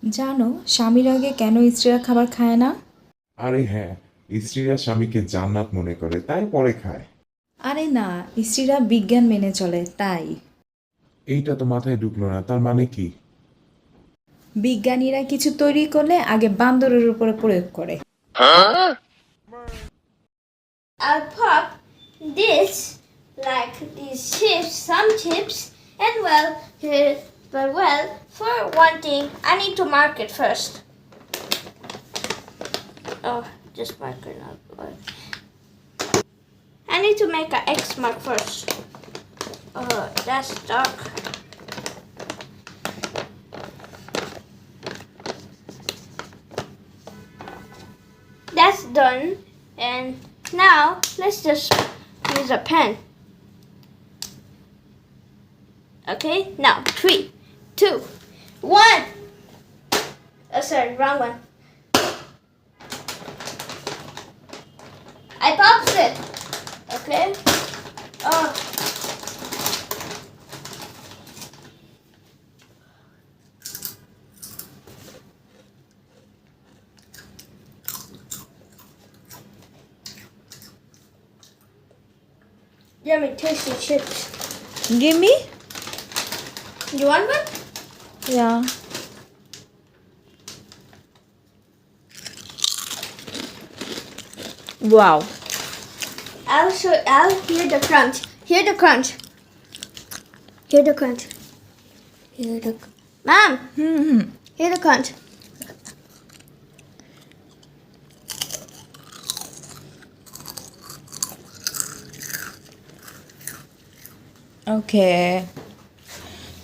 জানো স্বামীর আগে কেন স্ত্রীরা খাবার খায় না? আরে হ্যাঁ, স্ত্রীরা স্বামীকে জান্নাত মনে করে তাই পরে খায়। আরে না, স্ত্রীরা বিজ্ঞান মেনে চলে তাই। এইটা তো মাথায় ঢুকলো না, তার মানে কি? বিজ্ঞানীরা কিছু তৈরি করলে আগে বান্দরের উপরে প্রয়োগ করে। I'll pop this like these chips, some chips, and for one thing, I need to mark it first. Oh, just mark it now. I need to make an X mark first. Oh, that's dark. That's done, and now let's just use a pen. Okay, now 3, 2, 1. Oh, sorry, wrong one. I popped it. Okay. Oh. Yummy, tasty chips. Give me? You want one? Yeah. Wow. I'll hear the crunch. Hear the crunch. Hear the crunch. Mom, hear the crunch. Okay.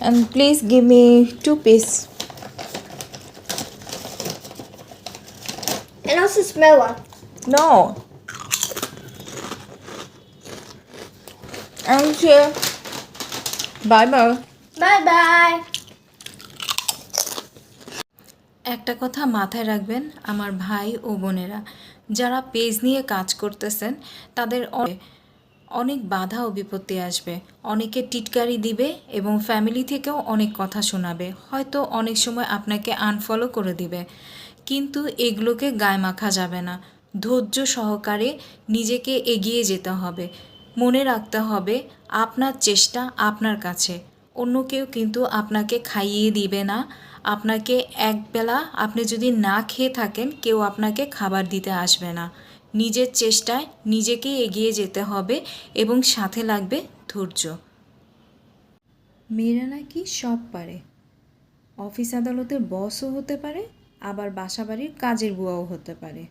And please give me 2 pieces. And also smell one. No. I'm sure. Bye bye. Bye bye. একটা কথা মাথায় রাখবেন আমার ভাই ও বোনেরা, যারা page নিয়ে কাজ করতেছেন তাদের অনেক বাধা ও বিপত্তি আসবে, অনেকে টিটকারি দিবে এবং ফ্যামিলি থেকেও অনেক কথা শোনাবে, হয়তো অনেক সময় আপনাকে আনফলো করে দিবে, কিন্তু এগুলোকে গায়ে মাখা যাবে না। ধৈর্য সহকারে নিজেকে এগিয়ে যেতে হবে। মনে রাখতে হবে আপনার চেষ্টা আপনার কাছে, অন্য কেউ কিন্তু আপনাকে খাইয়ে দিবে না। আপনাকে একবেলা আপনি যদি না খেয়ে থাকেন কেউ আপনাকে খাবার দিতে আসবে না। নিজের চেষ্টায় নিজেকে এগিয়ে যেতে হবে এবং সাথে লাগবে ধৈর্য। মেয়েরা নাকি সব পারে, অফিস আদালতের বসও হতে পারে, আবার বাসাবাড়ির কাজের বুয়াও হতে পারে।